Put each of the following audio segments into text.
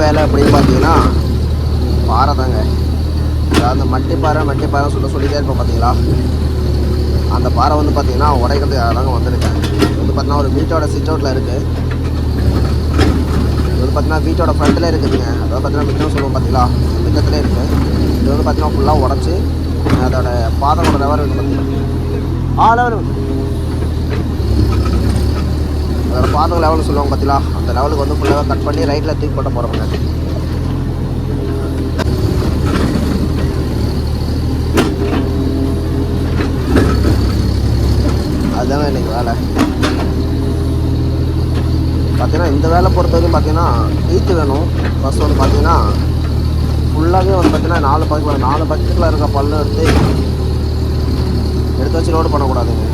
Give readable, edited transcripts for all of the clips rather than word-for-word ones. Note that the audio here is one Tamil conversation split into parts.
வேலை அப்படின்னு பார்த்தீங்கன்னா பாறை தாங்க. அந்த மட்டிப்பாறை சொல்லிட்டே இருப்போம் பார்த்தீங்களா, அந்த பாறை வந்து பார்த்தீங்கன்னா உடைக்கிறதுக்காக தாங்க வந்திருக்கேன். இது வந்து பார்த்தீங்கன்னா ஒரு வீட்டோட சிட் அவுட்டில் இருக்குது. இது வந்து பார்த்தீங்கன்னா வீட்டோட ஃப்ரண்ட்டில் இருக்குதுங்க. அதாவது பார்த்தீங்கன்னா மிச்சம் சொல்லுவோம் பார்த்தீங்களா, மிச்சத்துலேயே இருக்குது. இது வந்து பார்த்தீங்கன்னா ஃபுல்லாக உடச்சி அதோட பாதங்களோட லெவல் இருக்குது பார்த்தீங்கன்னா, லெவல் அதோட பாதம் லெவல்னு சொல்லுவாங்க பார்த்தீங்களா, அந்த லெவலுக்கு வந்து ஃபுல்லாக கட் பண்ணி ரைட்டில் தூக்கி போட்ட போகிறோங்க. அதுதாங்க இன்றைக்கி வேலை பார்த்தீங்கன்னா. இந்த வேலை பொறுத்த வரைக்கும் பார்த்தீங்கன்னா டீத்து வேணும். ஃபஸ்ட் வந்து பார்த்தீங்கன்னா ஃபுல்லாகவே வந்து பார்த்தீங்கன்னா 4 பக்கெட்டில் இருக்க பல்லு எடுத்து வச்சு லோடு பண்ணக்கூடாதுங்க.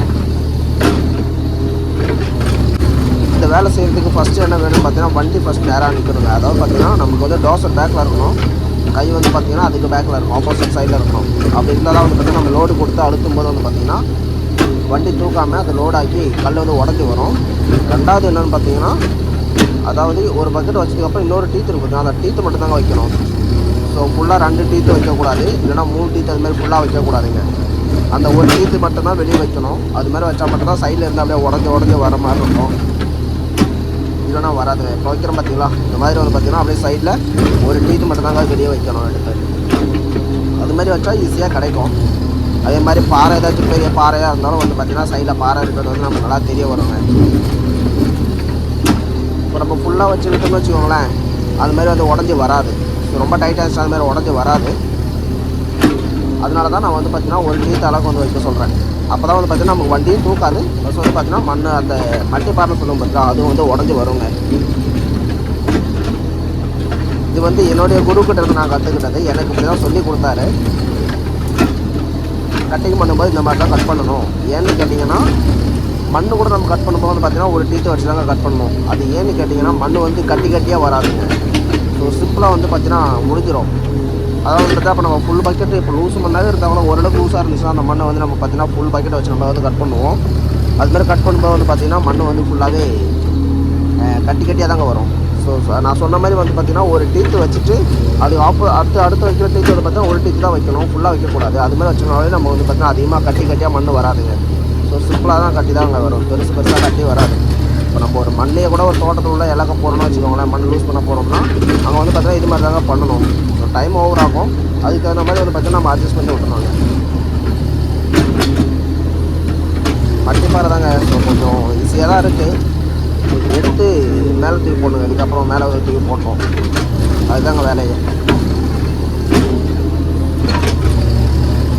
இந்த வேலை செய்கிறதுக்கு ஃபஸ்ட்டு என்ன வேணும்னு பார்த்தீங்கன்னா வண்டி ஃபஸ்ட் நேராக நிற்கணுங்க. அதாவது பார்த்தீங்கன்னா நமக்கு வந்து டோசர் பேக்கில் இருக்கணும், கை வந்து பார்த்தீங்கன்னா அதுக்கு பேக்கில் இருக்கும், ஆப்போசிட் சைடில் இருக்கணும். அப்படி இருந்தால் தான் வந்து பார்த்தீங்கன்னா நம்ம லோடு கொடுத்து அழுத்தும் போது வந்து பார்த்தீங்கன்னா வண்டி தூக்காமல் அதை லோடாக்கி கல் வந்து உடஞ்சி வரும். ரெண்டாவது என்னென்னு பார்த்தீங்கன்னா, அதாவது ஒரு பக்கெட் வச்சதுக்கப்புறம் இன்னொரு டீத்து இருக்குது, அந்த டீத்து மட்டும் தாங்க வைக்கணும். ஸோ ஃபுல்லாக 2 டீத்து வைக்கக்கூடாது, இல்லைனா 3 டீத்து அது மாதிரி ஃபுல்லாக வைக்கக்கூடாதுங்க. அந்த ஒரு டீத்து மட்டும்தான் வெளியே வைக்கணும். அது மாதிரி வச்சா மட்டும்தான் சைடில் இருந்து அப்படியே உடஞ்சி வர மாதிரி இருக்கும், இல்லைனா வராதுங்க. இப்போ வைக்கிறோம் பார்த்தீங்களா, இந்த மாதிரி வந்து பார்த்தீங்கன்னா அப்படியே சைடில் ஒரு டீத்து மட்டும் தாங்க வெளியே வைக்கணும் எடுத்து. அது மாதிரி வச்சா ஈஸியாக கிடைக்கும். அதே மாதிரி பாறை ஏதாச்சும் பெரிய பாறையாக இருந்தாலும் வந்து பார்த்திங்கன்னா சைடில் பாறை இருக்கிறது வந்து நமக்கு நல்லா தெரிய வருங்க. இப்போ நம்ம ஃபுல்லாக வச்சு விட்டோம்னு வச்சுக்கோங்களேன், அது மாதிரி வந்து உடஞ்சி வராது. ரொம்ப டைட்டாக அது மாதிரி உடஞ்சி வராது. அதனால தான் நான் வந்து பார்த்திங்கன்னா ஒரு டீத்து அளவுக்கு வந்து வைக்க சொல்கிறேன். அப்போ தான் வந்து பார்த்திங்கன்னா நமக்கு வண்டியும் தூக்காது. ப்ளஸ் வந்து பார்த்திங்கன்னா மண் அந்த மட்டி பாறைன்னு சொல்லுவோம் பார்த்தீங்கன்னா அதுவும் வந்து உடஞ்சி வருங்க. இது வந்து என்னுடைய குருக்கிட்ட இருந்து நான் கற்றுக்கிட்டது. எனக்கு இப்படி தான் சொல்லி கொடுத்தாரு. கட்டிங் பண்ணும்போது இந்த மாதிரி தான் கட் பண்ணணும். ஏன்னு கேட்டிங்கன்னா மண் கூட நம்ம கட் பண்ணும்போது வந்து பார்த்திங்கன்னா ஒரு டீத்து வச்சு தாங்க கட் பண்ணணும். அது ஏன்னு கேட்டிங்கன்னா மண் வந்து கட்டியாக வராதுங்க. ஸோ சிம்பிளாக வந்து பார்த்திங்கன்னா முடிஞ்சிடும். அதாவது வந்துட்டு அப்போ நம்ம ஃபுல் பக்கெட்டு இப்போ லூஸ் மண்ணாக இருந்தாலும் ஓரளவுக்கு லூஸாக இருந்துச்சுன்னா அந்த மண்ணை வந்து நம்ம பார்த்திங்கன்னா ஃபுல் பக்கெட்டை வச்சு நம்ம வந்து கட் பண்ணுவோம். அதுமாதிரி கட் பண்ணும்போது வந்து பார்த்திங்கன்னா மண் வந்து ஃபுல்லாகவே கட்டியாக தாங்க வரும். ஸோ நான் சொன்ன மாதிரி வந்து பார்த்திங்கன்னா ஒரு டீத்து வச்சுட்டு அது அடுத்து வைக்கிற டீத்து வந்து பார்த்தீங்கன்னா ஒரு டீத்து தான் வைக்கணும், ஃபுல்லாக வைக்கக்கூடாது. அது மாதிரி வச்சோம்னாலே நம்ம வந்து பார்த்திங்கன்னா அதிகமாக கட்டியாக மண் வராதுங்க. ஸோ சிம்பிளாக தான் கட்டி தான் அங்கே வரும், பெருசாக கட்டி வராது. இப்போ நம்ம ஒரு மண்ணிலே கூட ஒரு தோட்டத்தில் உள்ள இலக்க போகிறோம்னு வச்சுக்கோங்களேன், மண் லூஸ் பண்ண போகிறோம்னா அங்கே வந்து பார்த்திங்கன்னா இது மாதிரி தாங்க பண்ணணும். ஸோ டைம் ஓவர் ஆகும். அதுக்கு தகுந்த மாதிரி வந்து பார்த்திங்கன்னா நம்ம அட்ஜஸ்ட் பண்ணி விட்டுருவாங்க. மட்டிப்பாறை தாங்க. ஸோ கொஞ்சம் ஈஸியாக தான் இருக்குது. எடுத்து மேலே தூக்கி போடணுங்க. இதுக்கப்புறம் மேலே தூக்கி போட்டோம், அதுதாங்க வேலையை.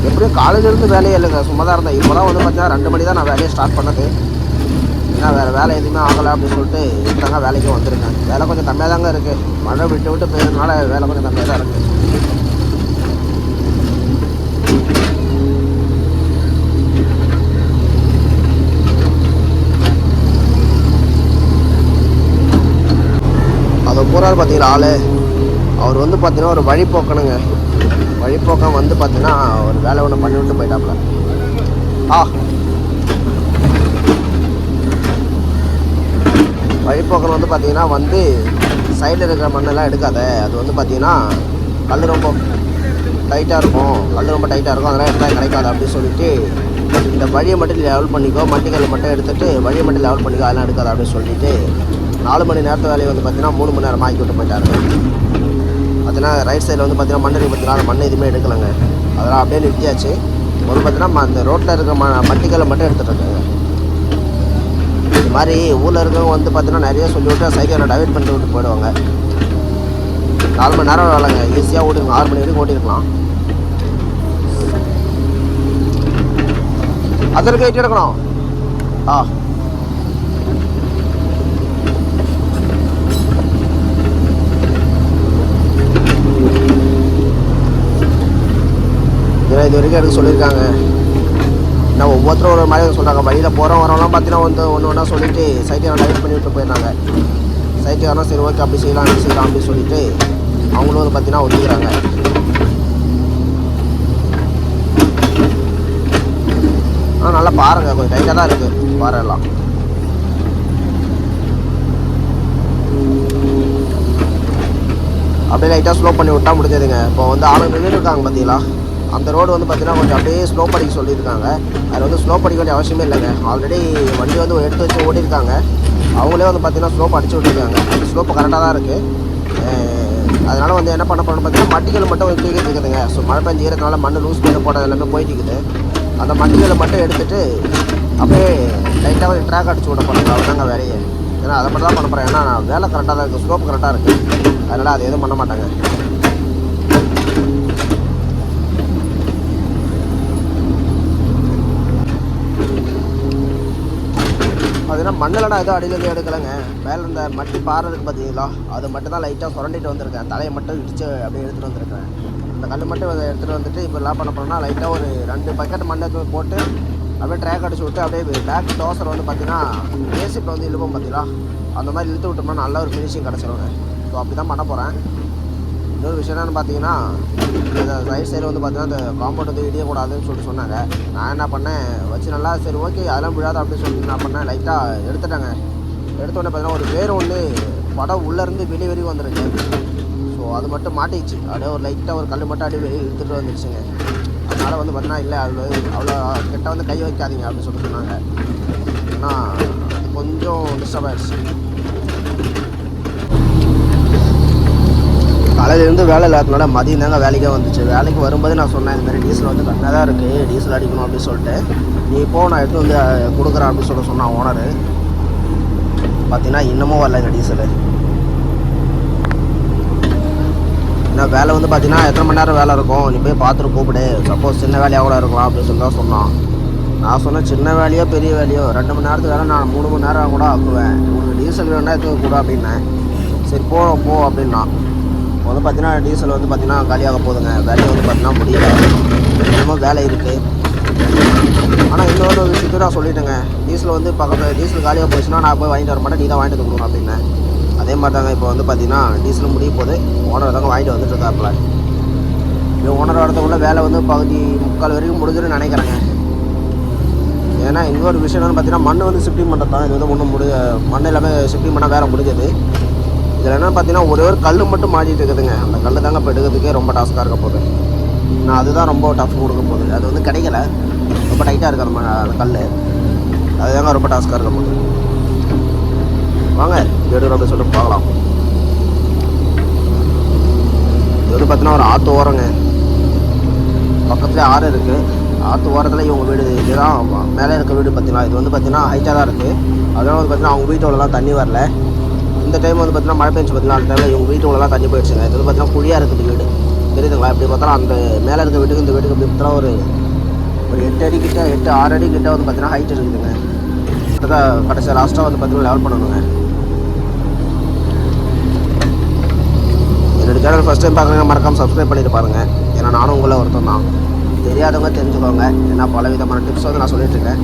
எப்படியும் காலேஜிலேருந்து வேலையே இல்லைங்க, சும்மா தான் இருந்தேன். இப்போ தான் வந்து பார்த்தீங்கன்னா 2 மணி தான் நான் வேலையை ஸ்டார்ட் பண்ணது. ஏன்னா வேறு வேலை எதுவுமே ஆகலை அப்படின்னு சொல்லிட்டு இப்போ தாங்க வேலைக்கும் வந்துருக்கேன். வேலை கொஞ்சம் கம்மியாக தாங்க இருக்குது. மழை விட்டு பெய்யறதுனால வேலை கொஞ்சம் கம்மியாக தான் இருக்குது. அதை போகிறாரு பார்த்தீங்களா ஆள், அவர் வந்து பார்த்தீங்கன்னா ஒரு வழிபோக்கணுங்க. வழிபோக்கம் வந்து பார்த்தீங்கன்னா ஒரு வேலை ஒன்று பண்ணி விட்டு போயிட்டாப்புல. வழிபோக்கன் வந்து பார்த்தீங்கன்னா வந்து சைடில் இருக்கிற மண்ணெல்லாம் எடுக்காத, அது வந்து பார்த்தீங்கன்னா கல் ரொம்ப டைட்டாக இருக்கும், அதெல்லாம் எடுத்தால் கிடைக்காது அப்படின்னு சொல்லிட்டு இந்த வழியை மட்டும் லெவல் பண்ணிக்கோ, மட்டிக்கல் மட்டும் எடுத்துகிட்டு வழியை மட்டும் லெவல் பண்ணிக்கோ, அதெல்லாம் எடுக்காது அப்படின்னு சொல்லிட்டு 4 மணி நேரத்து வேலையை வந்து பார்த்தீங்கன்னா 3 மணி நேரம் ஆக்கி விட்டு போயிட்டாரு. பார்த்தீங்கன்னா ரைட் சைடில் வந்து பார்த்தீங்கன்னா மண்ணடி பார்த்தீங்கன்னா மண் எதுவுமே எடுக்கலைங்க, அதெல்லாம் அப்படியே நிறுத்தியாச்சு. ஒரு பார்த்தீங்கன்னா அந்த ரோட்டில் இருக்க மட்டிக்கல்லை மட்டும் எடுத்துகிட்டு இருக்காங்க. இது மாதிரி ஊரில் இருக்கவங்க வந்து பார்த்தீங்கன்னா நிறைய சொல்லிவிட்டு சைக்கிளை டைவர்ட் பண்ணிட்டு விட்டு போயிடுவாங்க. 4 மணி நேரம் வேலைங்க, ஈஸியாக ஓட்டிருக்கலாம், 6 மணி வரைக்கும் ஓட்டிருக்கலாம். அதற்கு எட்டு எடுக்கணும். இது வரைக்கும் எடுக்க சொல்லியிருக்காங்க. நான் ஒவ்வொருத்தரும் ஒரு மாதிரி சொல்கிறாங்க. வழியில் போகிறோம் வரவங்களாம் பார்த்தீங்கன்னா வந்து ஒன்று சொல்லிவிட்டு சைக்கிளை டைவர்ட் பண்ணி விட்டு போயிடுறாங்க. சைக்கிள் சரி ஓகே அப்படி செய்யலாம் அப்படின்னு சொல்லிட்டு அவங்களும் வந்து பார்த்தீங்கன்னா ஒத்துக்கிறாங்க. ஆனால் நல்லா பாருங்க, கொஞ்சம் டைட்டாக தான் இருக்குது பாறை எல்லாம். அப்படியே லைட்டாக ஸ்லோ பண்ணி விட்டா முடிஞ்சதுங்க. இப்போ வந்து ஆளு நின்று இருக்காங்க பார்த்தீங்களா, அந்த ரோடு வந்து பார்த்தீங்கன்னா கொஞ்சம் அப்படியே ஸ்லோ பண்ணிக்க சொல்லியிருக்காங்க. அது வந்து ஸ்லோ பண்ணிக்க வேண்டிய அவசியமே இல்லைங்க. ஆல்ரெடி வண்டி வந்து எடுத்து வச்சு ஓட்டியிருக்காங்க. அவங்களே வந்து பார்த்தீங்கன்னா ஸ்லோப் அடிச்சு விட்டுருக்காங்க. அந்த ஸ்லோப்பு கரெக்டாக தான் இருக்குது. அதனால் வந்து என்ன பண்ண போகிறோம்னு பார்த்தீங்கன்னா மட்டிகள் மட்டும் தூக்கிட்டு இருக்குதுங்க. ஸோ மழை பெஞ்சு ஈரத்தினால மண் லூஸ் பண்ணி போட்டது எல்லாமே போயிட்டு இருக்குது. அந்த மட்டிகளை மட்டும் எடுத்துகிட்டு அப்படியே லைட்டாக ஒரு ட்ராக் அடிச்சு விட போகிறாங்க. அவ்வளோதாங்க வேலையை. ஏன்னா அதை மட்டும் தான் பண்ண போகிறேன். ஏன்னா வேலை கரெக்டாக தான் இருக்குது, ஸ்லோப் கரெக்டாக இருக்குது. அதனால் அது எதுவும் பண்ண மாட்டாங்க. பார்த்தீங்கன்னா மண்ணில் நான் எதுவும் அடியிலேருந்து எடுக்கலைங்க. மேலே இந்த மட்டி பாடுறதுக்கு பார்த்தீங்களா, அது மட்டும் தான் லைட்டாக சுரண்டிட்டு வந்திருக்கேன். தலையை மட்டும் இடித்து அப்படியே எடுத்துகிட்டு வந்திருக்கேன். அந்த கல் மட்டும் எடுத்துகிட்டு வந்துட்டு இப்போ எல்லாம் பண்ண போகிறோம்னா லைட்டாக ஒரு 2 பக்கெட் மண்ணை போட்டு அப்படியே ட்ராக் அடிச்சு விட்டு அப்படியே பேக் டோசர் வந்து பார்த்தீங்கன்னா ஏசிப்பில் வந்து இழுப்போம் பார்த்தீங்களா, அந்த மாதிரி இழுத்து விட்டோம்னா நல்ல ஒரு ஃபினிஷிங் கிடச்சிருங்க. ஸோ அப்படி தான் பண்ண போகிறேன். இன்னொரு விஷயம் என்னென்னு பார்த்தீங்கன்னா, இந்த ரைட் சைடு வந்து பார்த்தீங்கன்னா இந்த காம்பவுண்ட் வந்து இடியக்கூடாதுன்னு சொல்லிட்டு சொன்னாங்க. நான் என்ன பண்ணேன், வச்சு நல்லா சரி ஓகே அதெல்லாம் விழாது அப்படின்னு சொல்லிட்டு நான் பண்ணேன். லைட்டாக எடுத்துட்டாங்க. எடுத்தோடனே பார்த்தீங்கன்னா ஒரு வேறு ஒன்று படம் உள்ளேருந்து வெளியே வெளியே வந்துருக்கு. ஸோ அது மட்டும் மாட்டிச்சு. அப்படியே ஒரு லைட்டாக ஒரு கல் மட்டும் அப்படியே வெளியே இழுத்துட்டு வந்துருச்சுங்க. அதனால் வந்து பார்த்தீங்கன்னா இல்லை அவ்வளோ கிட்ட வந்து கை வைக்காதீங்க அப்படின்னு சொல்லிட்டு சொன்னாங்க. ஏன்னா கொஞ்சம் டிஸ்டர்ப் ஆகிடுச்சு. காலையிலேருந்து வேலை இல்லாதனால மதியம் தாங்க வேலைக்கே வந்துச்சு. வேலைக்கு வரும்போது நான் சொன்னேன் இந்த மாதிரி டீசல் வந்து கம்மியாக தான் இருக்குது, டீசல் அடிக்கணும் அப்படின்னு சொல்லிட்டு. நீ இப்போ நான் எடுத்து வந்து கொடுக்குறேன் அப்படின்னு சொல்லிட்டு சொன்னான் ஓனரு. பார்த்தீங்கன்னா இன்னமும் வரல இந்த டீசலு. ஏன்னா வேலை வந்து பார்த்தீங்கன்னா எத்தனை மணி நேரம் வேலை இருக்கும், நீ போய் பார்த்துட்டு கூப்பிடு, சப்போஸ் சின்ன வேலையாக கூட இருக்கலாம் அப்படின்னு சொல்லி தான் சொன்னான். நான் சொன்னேன் சின்ன வேலையோ பெரிய வேலையோ 2 மணி நேரத்துக்கு வேலை நான் 3 மணி நேரம் கூட ஆக்குவேன், உங்களுக்கு டீசல் வேணா எடுத்து கூட அப்படின்னேன். சரி போ அப்படின்னா வந்து பார்த்தீங்கன்னா டீசல் வந்து பார்த்தீங்கன்னா காலியாக போகுதுங்க. வேலையை வந்து பார்த்தீங்கன்னா முடியல, இன்னமும் வேலை இருக்குது. ஆனால் இன்னொரு விஷயத்தையும் நான் சொல்லிட்டேங்க, டீசல் வந்து பக்கத்தில் டீசல் காலியாக போச்சுன்னா நான் போய் வாங்கிட்டு வர மாட்டேன், நீ தான் வாங்கிட்டு கொடுக்கணும் அப்படின்னேன். அதே மாதிரி தாங்க இப்போ வந்து பார்த்தீங்கன்னா டீசல் முடிய போது ஓனர் தாங்க வாங்கிட்டு வந்துட்டு இருக்காப்புல. இப்போ ஓனர் வரதுக்குள்ளே வேலை வந்து பகுதி 3/4 வரைக்கும் முடிஞ்சுன்னு நினைக்கிறேங்க. ஏன்னா இன்னொரு விஷயம் என்னென்னு பார்த்தீங்கன்னா மண் வந்து ஷிஃப்டிங் பண்ணுறது தான். இது வந்து ஒன்றும் மண் எல்லாமே ஷிஃப்டிங் பண்ணால் வேலை முடிஞ்சது. இதில் என்னென்னு பார்த்தீங்கன்னா ஒரே ஒரு கல் மட்டும் மாட்டிகிட்டு இருக்குதுங்க. அந்த கல் தாங்க இப்போ எடுக்கிறதுக்கே ரொம்ப டாஸ்க்காக இருக்க போகுது. நான் அதுதான் ரொம்ப டஃப் கொடுக்க போகுது. அது வந்து கிடைக்கல, ரொம்ப டைட்டாக இருக்குது அந்த கல். அதுதாங்க ரொம்ப டாஸ்க்காக இருக்க போகுது. வாங்க எடுக்கிறோம் அப்படின்னு சொல்லிட்டு பார்க்கலாம். இது வந்து பார்த்தீங்கன்னா ஒரு ஆற்று ஓரங்க, பக்கத்துலேயே ஆறு இருக்குது. ஆற்று ஓரத்தில் இவங்க வீடு இதுதான் மேலே இருக்க வீடு. பார்த்தீங்கன்னா இது வந்து பார்த்தீங்கன்னா ஹைட்டாக தான் இருக்குது. அதனால் வந்து பார்த்தீங்கன்னா அவங்க வீட்டோடலாம் தண்ணி வரல. இந்த டைம் வந்து பார்த்தீங்கன்னா மழை பெஞ்சு பார்த்தீங்கன்னா அந்த டைமில் இவங்க வீட்டுக்குள்ளலாம் தண்ணி போயிடுச்சுங்க. இது வந்து பார்த்தீங்கன்னா குழியாக இருக்குது வீடு, தெரியுதுங்களா? இப்படி பார்த்தாலும் அந்த மேலே இருக்க வீட்டுக்கு இந்த வீட்டுக்கு இப்படி பார்த்தா ஒரு 8 அடி கிட்ட 6 அடி கிட்ட வந்து பார்த்தீங்கன்னா ஹைட் இருக்குதுங்க. அதுதான் கடைசி லாஸ்ட்டாக வந்து பார்த்தீங்கன்னா லெவல் பண்ணணுங்க. என்னோடய சேனல் ஃபஸ்ட் டைம் பார்க்குறீங்க மறக்காமல் சப்ஸ்கிரைப் பண்ணிட்டு பாருங்கள். ஏன்னா நானும் உங்களை ஒருத்தன் தான், தெரியாதவங்க தெரிஞ்சுக்கோங்க. ஏன்னா பல விதமான டிப்ஸ் வந்து நான் சொல்லிட்டுருக்கேன்.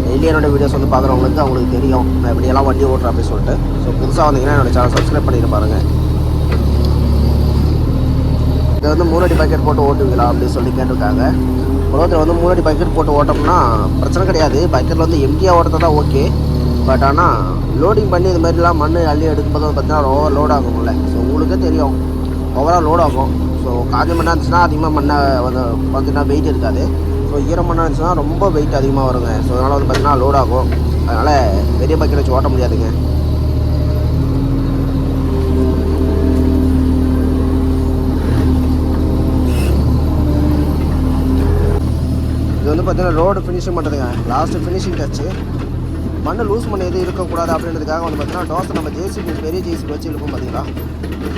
டெய்லி என்னோடய வீடியோஸ் வந்து பார்க்குறவங்களுக்கு அவங்களுக்கு தெரியும் நான் எப்படியெல்லாம் வண்டி ஓட்டுறேன் அப்படின்னு சொல்லிட்டு. ஸோ புதுசாக வந்தீங்கன்னா என்னோடய சேனல் சப்ஸ்கிரைப் பண்ணிட்டு பாருங்கள். இதை வந்து 3 அடி பக்கெட் போட்டு ஓட்டுவீங்களா அப்படின்னு சொல்லி கேட்டிருக்காங்க. உலகத்தில் வந்து 3 அடி பக்கெட் போட்டு ஓட்டோம்னா பிரச்சனை கிடையாது. பக்கெட்டில் வந்து எம்டியாக ஓட்டுறது தான் ஓகே. பட் ஆனால் லோடிங் பண்ணி இது மாதிரிலாம் மண் அள்ளி எடுக்கும்போது வந்து பார்த்தீங்கன்னா ஓவர் லோட் ஆகும்ல. ஸோ உங்களுக்கே தெரியும் ஓவராக லோட் ஆகும். ஸோ காஞ்ச மண்ணாக இருந்துச்சுன்னா அதிகமாக மண்ணை வந்து பார்த்தீங்கன்னா வெயிட் இருக்காது. ஸோ ஈரமண்ணாக இருந்துச்சுன்னா ரொம்ப வெயிட் அதிகமாக வருங்க. ஸோ அதனால் வந்து பார்த்தீங்கன்னா லோட் ஆகும். அதனால் பெரிய பக்கெட் வச்சு ஓட்ட முடியாதுங்க. இது வந்து பார்த்தீங்கன்னா ரோடு ஃபினிஷிங் பண்ணுறதுங்க, லாஸ்ட்டு ஃபினிஷிங் டச்சு. மண்ணை லூஸ் பண்ணி எதுவும் இருக்கக்கூடாது அப்படின்றதுக்காக வந்து பார்த்தீங்கன்னா டோஸை நம்ம ஜேசிபி பெரிய ஜேசிபி வச்சு இருக்கும் பார்த்தீங்களா,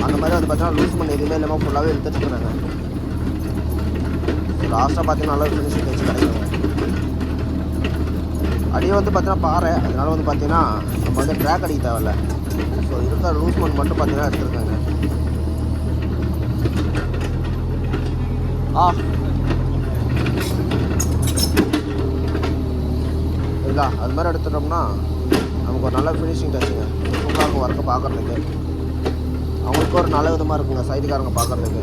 அந்த மாதிரி வந்து பார்த்தீங்கன்னா லூஸ் பண்ணி எதுவுமே இல்லாமல் ஃபுல்லாகவே எடுத்துட்டு இருக்கிறாங்க. லாஸ்ட்டாக பார்த்தீங்கன்னா நல்லா ஃபினிஷிங் டச்சு கிடைக்குங்க. அடியே வந்து பார்த்தீங்கன்னா பாறை, அதனால வந்து பார்த்தீங்கன்னா நம்ம வந்து ட்ராக் அடிக்க தேவையில்ல. ஸோ இருக்கிற லூஸ் மண் மட்டும் பார்த்தீங்கன்னா எடுத்துருக்காங்க. இல்லை அது மாதிரி எடுத்துட்டோம்னா நமக்கு ஒரு நல்ல ஃபினிஷிங் டச்சுங்க. சூப்பராக இருக்கும் ஒர்க்கை பார்க்குறதுக்கு. அவங்களுக்கு ஒரு நல்ல விதமாக இருக்குங்க சைடுக்காரங்க பார்க்குறதுக்கு.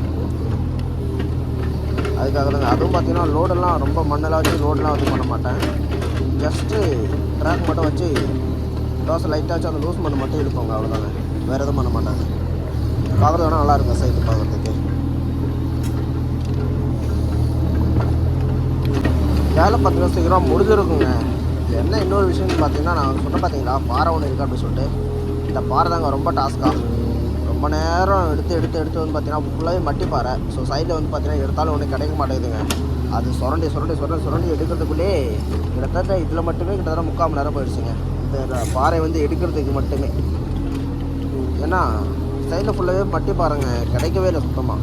அதுக்காக தாங்க. அதுவும் பார்த்தீங்கன்னா லோடெல்லாம் ரொம்ப மண்ணெல்லாம் வச்சு லோடெலாம் வந்து பண்ண மாட்டேன். ஜஸ்ட்டு ட்ராக் மட்டும் வச்சு தோசை லைட்டாக வச்சு அந்த லூஸ் மண்ணை மட்டும் இழுப்போங்க, அவ்வளோதாங்க. வேறு எதுவும் பண்ண மாட்டாங்க. பார்க்குறது வேணால் நல்லாயிருக்கும் சைட்டு பார்க்குறதுக்கு. வேலை பார்த்தீங்கன்னா சீக்கிரம் முடிஞ்சிருக்குங்க. என்ன இன்னொரு விஷயம்னு பார்த்தீங்கன்னா, நான் சொன்ன பார்த்தீங்களா பாறை ஒன்று இருக்குது அப்படின்னு சொல்லிட்டு. இந்த பாறை தாங்க ரொம்ப டாஸ்க்காக. ரொம்ப நேரம் எடுத்து வந்து பார்த்தீங்கன்னா ஃபுல்லாகவே மட்டி பாறை. ஸோ சைடில் வந்து பார்த்தீங்கன்னா எடுத்தாலும் ஒன்றும் கிடைக்க மாட்டேங்குதுங்க. அது சுரண்டி எடுக்கிறதுக்குள்ளே கிட்டத்தட்ட இதில் மட்டுமே கிட்டத்தட்ட 3/4 மணி நேரம் போயிடுச்சுங்க. இந்த பாறை வந்து எடுக்கிறதுக்கு மட்டுமே. ஏன்னா சைடில் ஃபுல்லாகவே மட்டி பாருங்க, கிடைக்கவே இல்லை சுத்தமாக.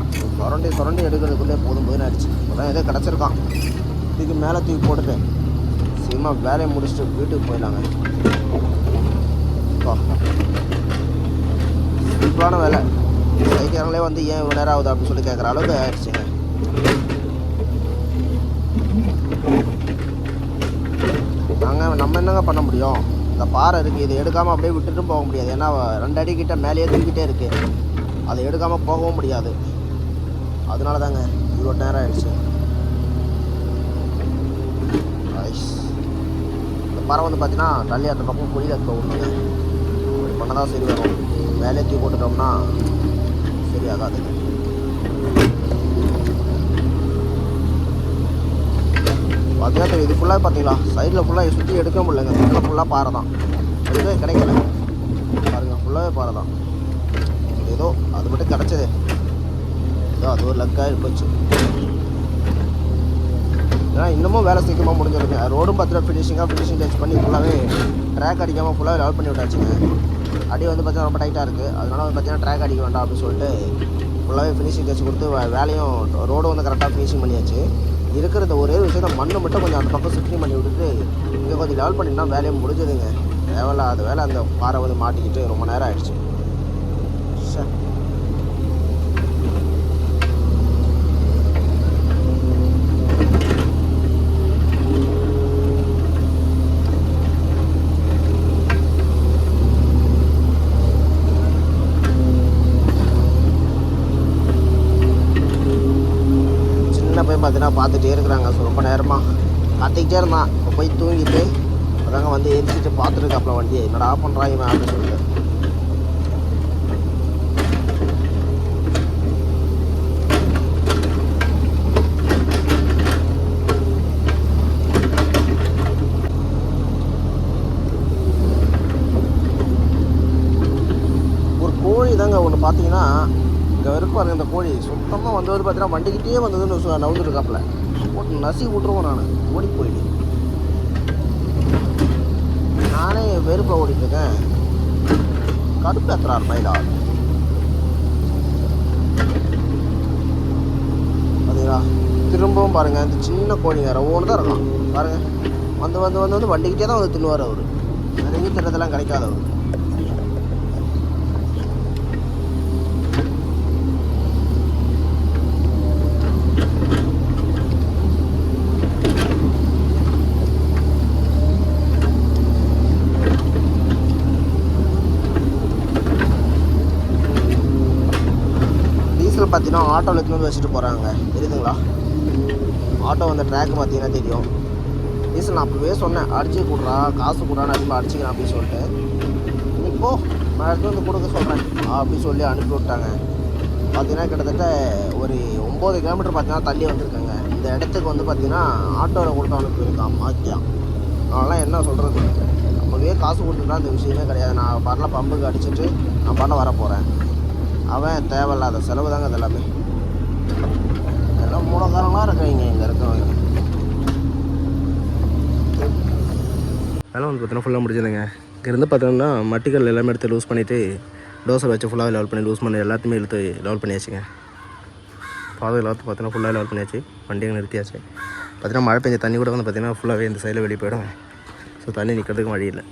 சுரண்டி எடுக்கிறதுக்குள்ளே போதும் ஆயிடுச்சு. அதான் எதோ கிடச்சிருக்கான். இதுக்கு மேலே தூக்கி போட்டுட்டேன். சீமா வேலையை முடிச்சுட்டு வீட்டுக்கு போயிடலாங்க. சிம்பிளான வேலை. சைக்கிளே வந்து ஏன் இவ்வளோ நேரம் ஆகுது அப்படின்னு சொல்லி கேட்குற அளவுக்கு ஆயிடுச்சுங்க. நம்ம என்னங்க பண்ண முடியும்? இந்த பாறை இருக்குது, இதை எடுக்காமல் அப்படியே விட்டுட்டும் போக முடியாது. ஏன்னா 2 அடி கிட்ட மேலேயே தூக்கிட்டே இருக்குது. அதை எடுக்காமல் போகவும் முடியாது. அதனால தாங்க இவ்வளோ நேரம் ஆயிடுச்சு. இந்த பாறை வந்து பார்த்தீங்கன்னா தள்ளி அந்த பக்கம் குழியில் போகணுங்க. அப்படி பண்ண தான் சரி வரும். மேலே தூக்கி போட்டுட்டோம்னா சரி ஆகாதுங்க. பார்த்தீங்கன்னா இது ஃபுல்லாக பார்த்தீங்களா சைடில் ஃபுல்லாக சுற்றி எடுக்க முடியலங்க. சைடில் ஃபுல்லாக பாறை தான். எதுவுமே கிடைக்கல பாருங்கள், ஃபுல்லாகவே பாறை தான். ஏதோ அது மட்டும் கிடச்சது. ஏதோ அது ஒரு லக்காக போச்சு. ஏன்னா இன்னமும் வேலை சீக்கிரமாக முடிஞ்சிருக்கு. ரோடும் பார்த்தீங்கன்னா ஃபினிஷிங் டச் பண்ணி ஃபுல்லாகவே ட்ராக் அடிக்காமல் ஃபுல்லாக லெவல் பண்ணி விட்டாச்சுங்க. அடி வந்து பார்த்தீங்கன்னா ரொம்ப டைட்டாக இருக்குது. அதனால வந்து பார்த்தீங்கன்னா ட்ராக் அடிக்க வேண்டாம் அப்படின்னு சொல்லிட்டு ஃபுல்லாகவே ஃபினிஷிங் டச் கொடுத்து வேலையும் ரோடும் வந்து கரெக்டாக ஃபினிஷிங் பண்ணியாச்சு. இருக்கிற ஒரே விஷயத்த மண்ணை மட்டும் கொஞ்சம் அந்த பக்கம் சுற்றி பண்ணி விட்டுட்டு இங்கே கொஞ்சம் லெவல் பண்ணினா வேலையை முடிஞ்சதுங்க. தேவையில்லாத வேலை அந்த பாறை வந்து மாட்டிக்கிட்டு ரொம்ப நேரம் ஆயிடுச்சு. போய் பார்த்தீங்கன்னா பார்த்துட்டே இருக்கிறாங்க. ஸோ ரொம்ப நேரமாக கத்திக்கிட்டே இருந்தான். இப்போ போய் தூங்கிட்டு அதாங்க வந்து எரிச்சிட்டு பார்த்துருக்காப்புல வண்டியை. என்னடா பண்ணுறாங்க இவன் அப்படின்னு சொல்லிட்டு. ஒரு கோழி தாங்க ஒன்று பார்த்தீங்கன்னா இங்கே இருப்பாரு. இந்த கோழி சுத்தமாக வந்து பார்த்தீங்கன்னா வண்டிக்கிட்டே வந்ததுன்னு நவுந்துருக்காப்புல போட்டு நசி விட்டுருவோம். நான் ஓடி போயிடு. நானே வெறுப்பை ஓடிட்டுருக்கேன். கடுப்பு ஏற்றுறாரு மயிலா. பார்த்தீங்களா திரும்பவும் பாருங்கள். இந்த சின்ன கோழி வேறு ஒவ்வொன்று தான் இருக்கான் பாருங்கள். வந்து வண்டிக்கிட்டே தான் வந்து தின்னுவார் அவர். நிறைய தின்னதெல்லாம் கிடைக்காது அவர். பார்த்தீங்கன்னா ஆட்டோவில் எடுத்துன்னு வந்து வச்சுட்டு போகிறாங்க. தெரியுதுங்களா? ஆட்டோ வந்து ட்ராக் பார்த்தீங்கன்னா தெரியும். டீசல் நான் அப்பவே சொன்னேன், அடிச்சு கொடுறா, காசு கொடுறான்னு அதிகமாக அடிச்சுக்கிறேன் அப்படின்னு சொல்லிட்டு. இப்போது நான் எடுத்து வந்து கொடுக்க சொல்கிறேன் அப்படின்னு சொல்லி அனுப்பி விட்டாங்க. பார்த்தீங்கன்னா கிட்டத்தட்ட ஒரு 9 கிலோமீட்டர் பார்த்தீங்கன்னா தள்ளி வந்திருக்காங்க. இந்த இடத்துக்கு வந்து பார்த்தீங்கன்னா ஆட்டோவில் கொடுத்து அனுப்பியிருக்கான் மாத்தியா. அதெல்லாம் என்ன சொல்கிறது, நம்மளே காசு கொடுத்துட்டா இந்த விஷயமே கிடையாது. நான் பாட்டில் பம்புக்கு அடிச்சுட்டு நான் பாட்டில் வர போகிறேன். அவன் தேவையில்லாத செலவு தாங்க அது எல்லாமே. எல்லாம் மூலக்காரங்களாக இருக்காங்க இங்கே இருக்கவங்க. அதெல்லாம் வந்து பார்த்தீங்கன்னா ஃபுல்லாக முடிஞ்சதுங்க. இங்கேருந்து பார்த்தோம்னா மட்டிகள் எல்லாமே எடுத்து லூஸ் பண்ணிவிட்டு டோசர் வச்சு ஃபுல்லாக லெவல் பண்ணி லூஸ் பண்ணி எல்லாத்தையுமே இழுத்து லெவல் பண்ணியாச்சுங்க. பாதை எல்லாத்தையும் பார்த்தீங்கன்னா ஃபுல்லாக லெவல் பண்ணியாச்சு. வண்டியை நிறுத்தியாச்சு. பார்த்தீங்கன்னா மழை பெஞ்ச தண்ணி கூட வந்து பார்த்தீங்கன்னா ஃபுல்லாகவே இந்த சைடில் வெளியே போயிடும். ஸோ தண்ணி நிற்கிறதுக்கும் வழி இல்லை.